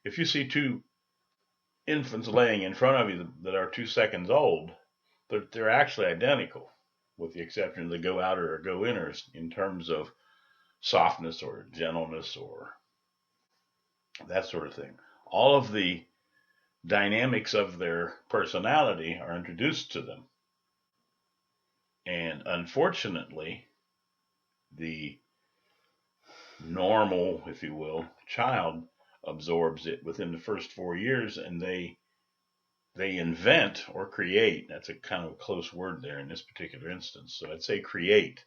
if you see two infants laying in front of you that are 2 seconds old, they're actually identical, with the exception of the go outer or go inners in terms of softness or gentleness or that sort of thing. All of the dynamics of their personality are introduced to them. And unfortunately, the normal, if you will, child absorbs it within the first 4 years, and they invent or create, that's a kind of a close word there in this particular instance, so I'd say create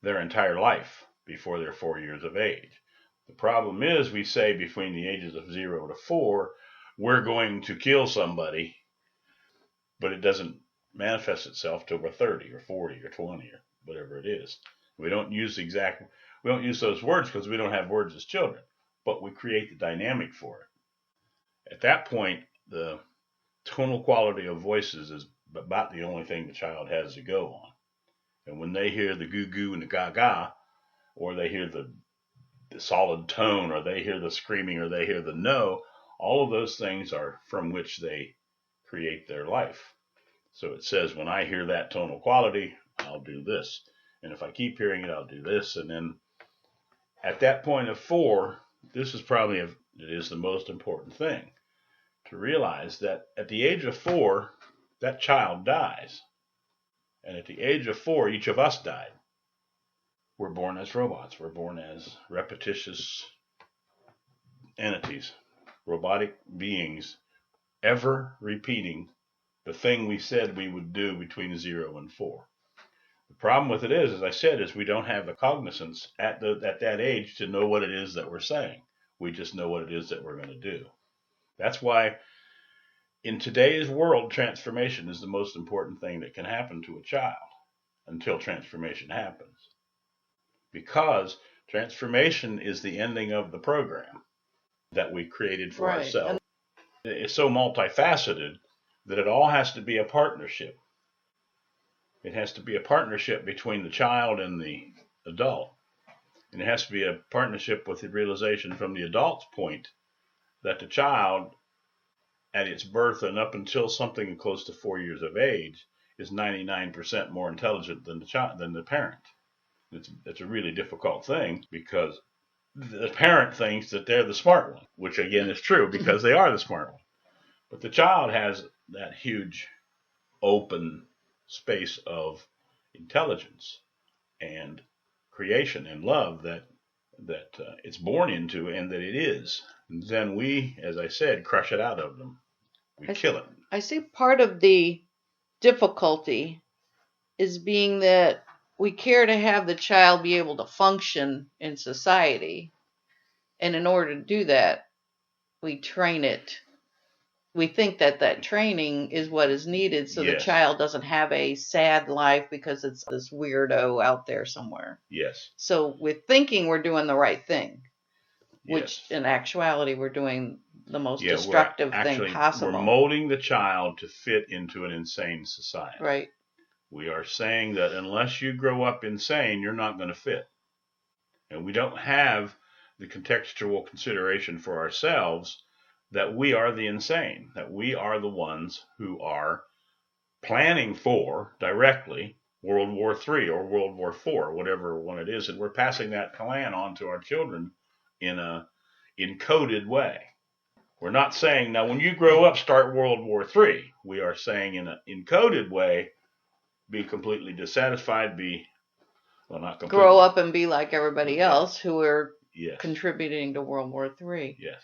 their entire life before they're 4 years of age. The problem is, we say between the ages of 0 to 4, we're going to kill somebody, but it doesn't manifest itself till we're 30 or 40 or 20 or whatever it is. We don't use those words because we don't have words as children, but we create the dynamic for it. At that point, the tonal quality of voices is about the only thing the child has to go on. And when they hear the goo goo and the gaga, or they hear the solid tone, or they hear the screaming, or they hear the no, all of those things are from which they create their life. So it says, when I hear that tonal quality, I'll do this. And if I keep hearing it, I'll do this. And then at that point of 4, this is probably, it is the most important thing to realize, that at the age of 4, that child dies. And at the age of 4, each of us died. We're born as robots. We're born as repetitious entities, robotic beings, ever repeating the thing we said we would do between 0 and 4. The problem with it is, as I said, is we don't have the cognizance at that age to know what it is that we're saying. We just know what it is that we're going to do. That's why in today's world, transformation is the most important thing that can happen to a child until transformation happens. Because transformation is the ending of the program that we created for ourselves. It's so multifaceted that it all has to be a partnership. It has to be a partnership between the child and the adult. And it has to be a partnership with the realization from the adult's point that the child, at its birth and up until something close to 4 years of age, is 99% more intelligent than the parent. It's a really difficult thing, because the parent thinks that they're the smart one, which again is true because they are the smart one. But the child has that huge open space of intelligence and creation and love that it's born into, and that it is. And then we, as I said, crush it out of them. We kill it. I see part of the difficulty is being that we care to have the child be able to function in society. And in order to do that, we train it. We think that training is what is needed, so the child doesn't have a sad life because it's this weirdo out there somewhere. Yes. So with thinking we're doing the right thing, which in actuality we're doing the most destructive thing possible. We're molding the child to fit into an insane society. Right. We are saying that unless you grow up insane, you're not going to fit. And we don't have the contextual consideration for ourselves that we are the insane, that we are the ones who are planning for, directly, World War III or World War IV, whatever one it is, and we're passing that plan on to our children in a encoded way. We're not saying, now when you grow up, start World War III. We are saying in an encoded way, be completely dissatisfied, not completely. Grow up and be like everybody else who are contributing to World War III. Yes.